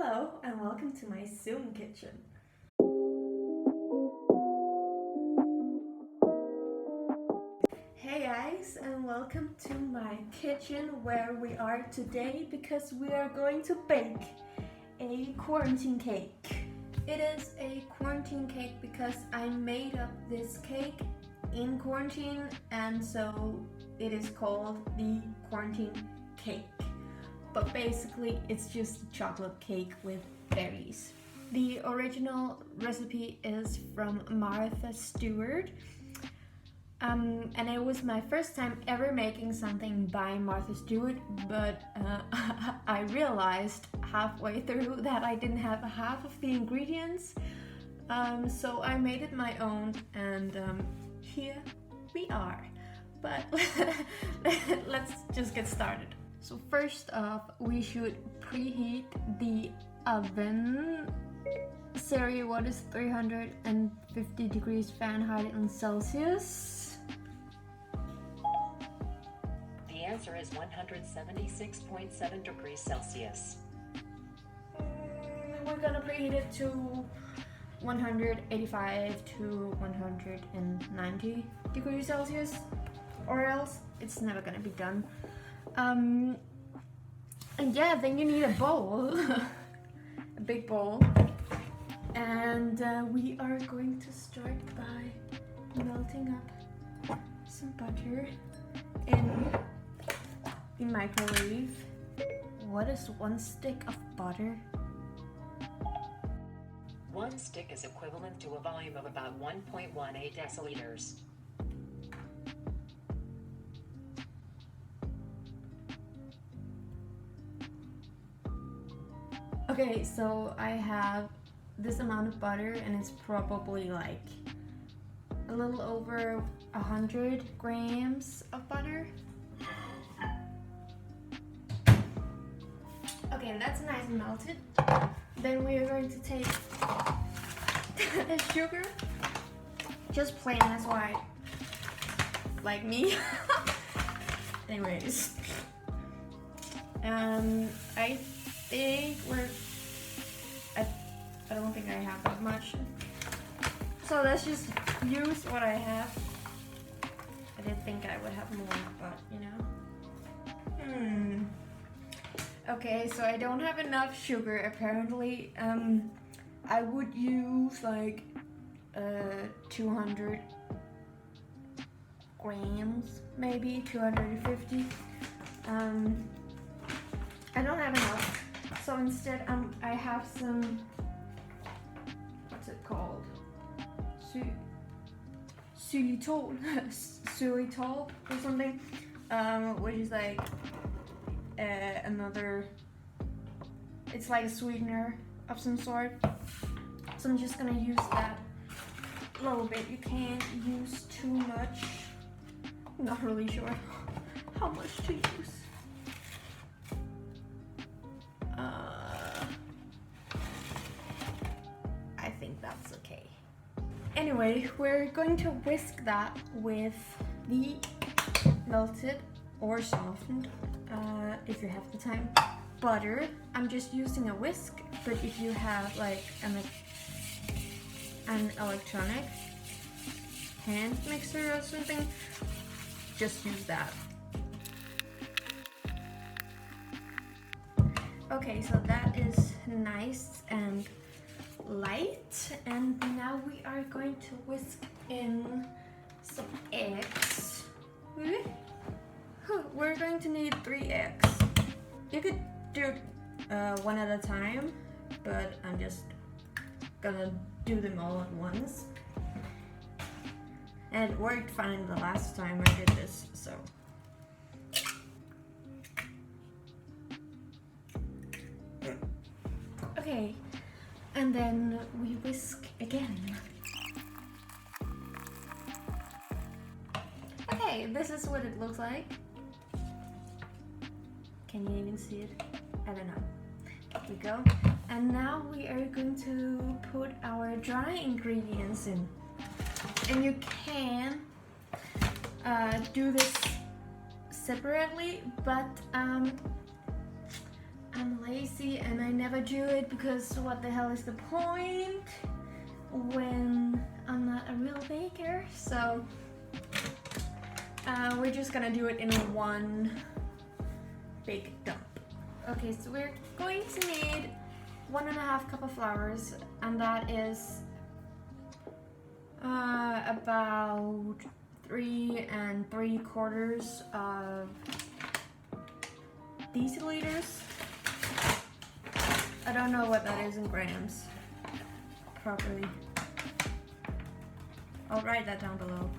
Hello and welcome to my Zoom kitchen. Hey guys, and welcome to my kitchen where we are today because we are going to bake a quarantine cake. It is a quarantine cake because I made up this cake in quarantine, and so it is called the quarantine cake. But basically it's just a chocolate cake with berries. The original recipe is from Martha Stewart, and it was my first time ever making something by Martha Stewart, but I realized halfway through that I didn't have half of the ingredients, so I made it my own, and here we are. But let's just get started. So first off, we should preheat the oven. Siri, what is 350 degrees Fahrenheit and Celsius? The answer is 176.7 degrees Celsius. We're gonna preheat it to 185 to 190 degrees Celsius, or else it's never gonna be done. And yeah, then you need a bowl, a big bowl, and we are going to start by melting up some butter in the microwave. What is 1 stick of butter? 1 stick is equivalent to a volume of about 1.18 deciliters. Okay, so I have this amount of butter, and it's probably like a little over 100 grams of butter. Okay, that's nice and melted. Then we are going to take sugar, just plain as white, like me. Anyways, I think I don't think I have that much, so let's just use what I have. I did think I would have more, but you know. Okay, so I don't have enough sugar apparently. I would use like 200 grams, maybe 250. I don't have enough, so instead I have some, what's it called? Xylitol, xylitol or something, which is like another, it's like a sweetener of some sort. So I'm just gonna use that a little bit. You can't use too much. I'm not really sure how much to use. I think that's okay. Anyway, we're going to whisk that with the melted or softened, if you have the time, butter. I'm just using a whisk, but if you have like an electronic hand mixer or something, just use that. Okay, so that is nice and light, and now we are going to whisk in some eggs. We're going to need 3 eggs. You could do one at a time, but I'm just gonna do them all at once. And it worked fine the last time I did this, so. Okay, and then we whisk again. Okay, this is what it looks like. Can you even see it? I don't know. There we go. And now we are going to put our dry ingredients in. And you can do this separately, but I'm lazy and I never do it because what the hell is the point when I'm not a real baker? So we're just gonna do it in one big dump. Okay, so we're going to need 1.5 cup of flours, and that is about 3 3/4 of deciliters. I don't know what that is in grams properly. I'll write that down below.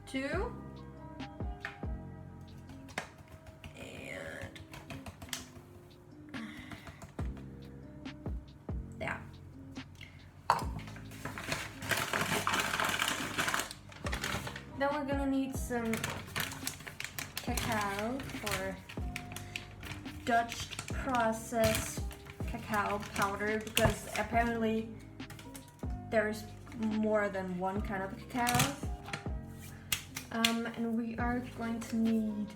2 and yeah. Then we're gonna need some cacao for Dutch processed cacao powder, because apparently there's more than one kind of cacao. And we are going to need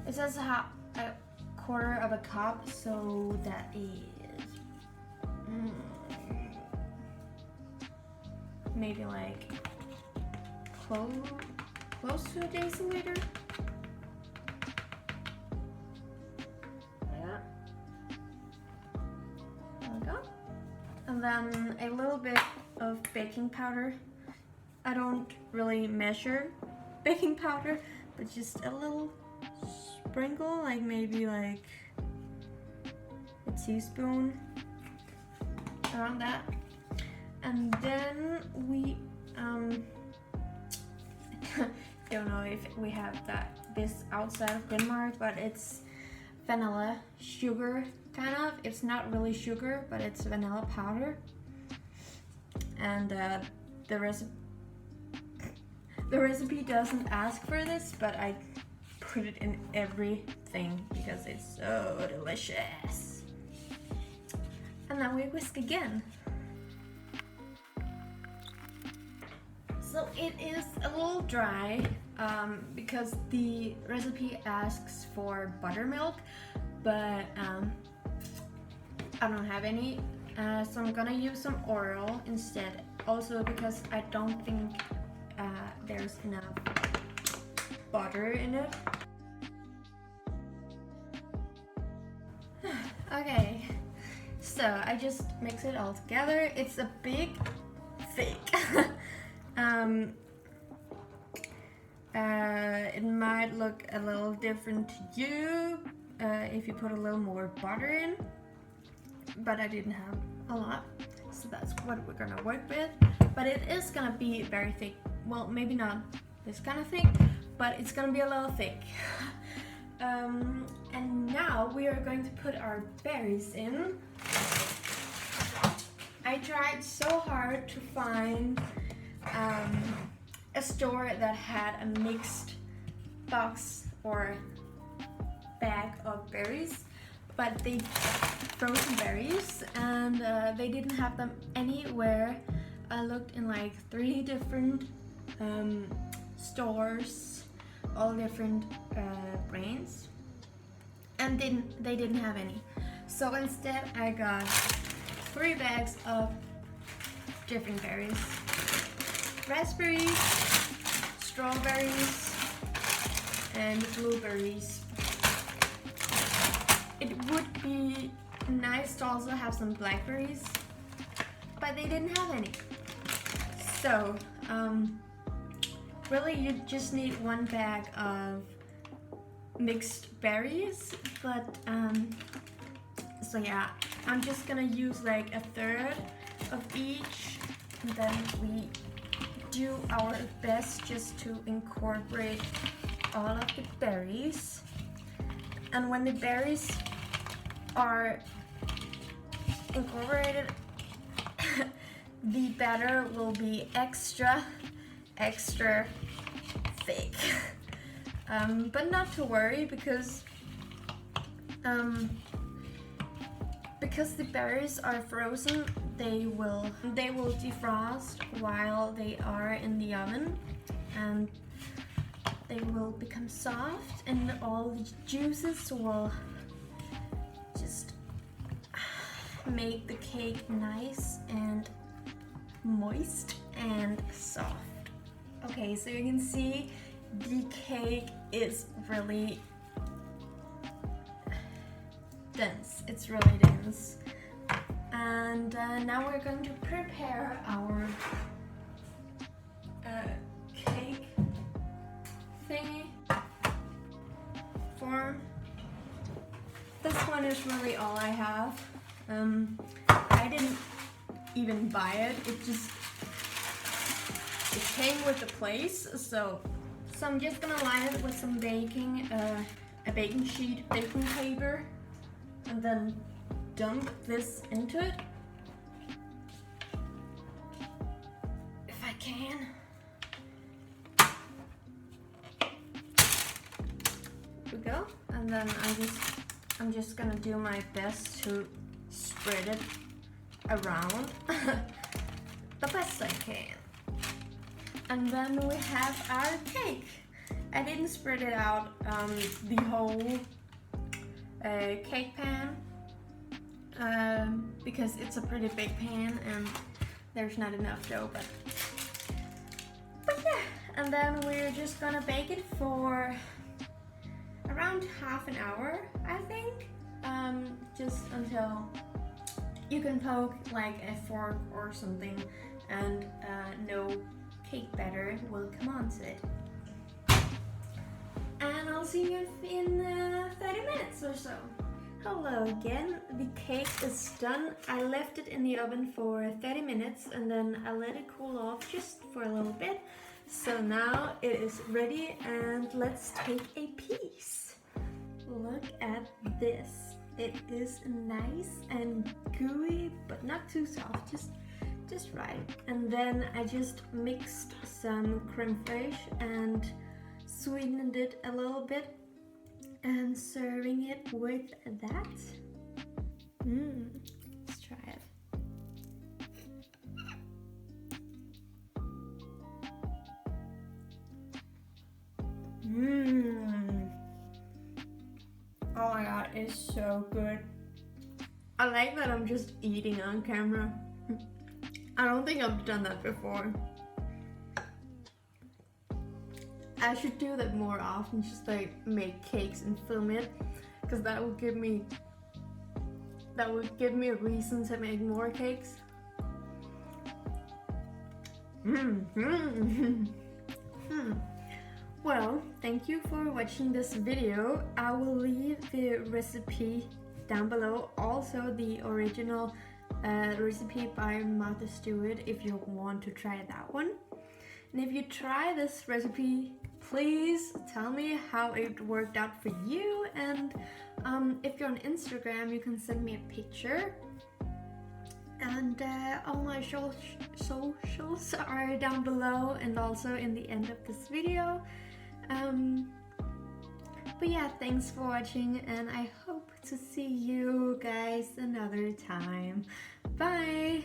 it says a 1/4 of a cup, so that is maybe like close to a deciliter. Yeah. There we go. And then a little bit of baking powder. I don't really measure baking powder, but just a little sprinkle, like maybe like a teaspoon around that. And then we don't know if we have this outside of Denmark, but it's vanilla sugar kind of. It's not really sugar, but it's vanilla powder. And the recipe doesn't ask for this, but I put it in everything because it's so delicious. And then we whisk again. So it is a little dry because the recipe asks for buttermilk, but I don't have any, so I'm gonna use some oil instead. Also because I don't think there's enough butter in it. Okay, so I just mix it all together. It's a big thick. It might look a little different to you if you put a little more butter in, but I didn't have a lot, so that's what we're gonna work with. But it is gonna be very thick. Well, maybe not this kind of thick, but it's gonna be a little thick. And now we are going to put our berries in. I tried so hard to find a store that had a mixed box or bag of berries, but they frozen berries, and they didn't have them anywhere. I looked in like 3 different stores, all different brands, and they didn't have any. So instead I got 3 bags of different berries: raspberries, strawberries, and blueberries. It would be nice to also have some blackberries, but they didn't have any. So really you just need 1 bag of mixed berries, but so yeah, I'm just gonna use like 1/3 of each, and then we do our best just to incorporate all of the berries. And when the berries are incorporated, the batter will be extra thick. But not to worry, because the berries are frozen, they will defrost while they are in the oven, and they will become soft and all the juices will just make the cake nice and moist and soft. Okay, so you can see the cake is really dense. It's really dense. And now we're going to prepare our cake thingy form. This one is really all I have. I didn't even buy it. It came with the place, so I'm just gonna line it with some baking, a baking sheet, baking paper, and then dump this into it. If I can. Here we go. And then I'm just gonna do my best to spread it around the best I can. And then we have our cake. I didn't spread it out the whole cake pan because it's a pretty big pan and there's not enough dough, but yeah. And then we're just gonna bake it for around half an hour, I think, just until you can poke like a fork or something and no cake batter will come onto it. And I'll see you in 30 minutes or so. Hello again, the cake is done. I left it in the oven for 30 minutes and then I let it cool off just for a little bit. So now it is ready and let's take a piece. Look at this. It is nice and gooey, but not too soft, just right. And then I just mixed some creme fraiche and sweetened it a little bit and serving it with that. Let's try it. Oh my god, it's so good. I like that I'm just eating on camera. I don't think I've done that before. I should do that more often, just like make cakes and film it, because that would give me a reason to make more cakes. Well, thank you for watching this video. I will leave the recipe down below, also the original recipe by Martha Stewart if you want to try that one. And if you try this recipe, please tell me how it worked out for you, and if you're on Instagram you can send me a picture. And all my socials are down below and also in the end of this video. But yeah, thanks for watching and I hope to see you guys another time. Bye!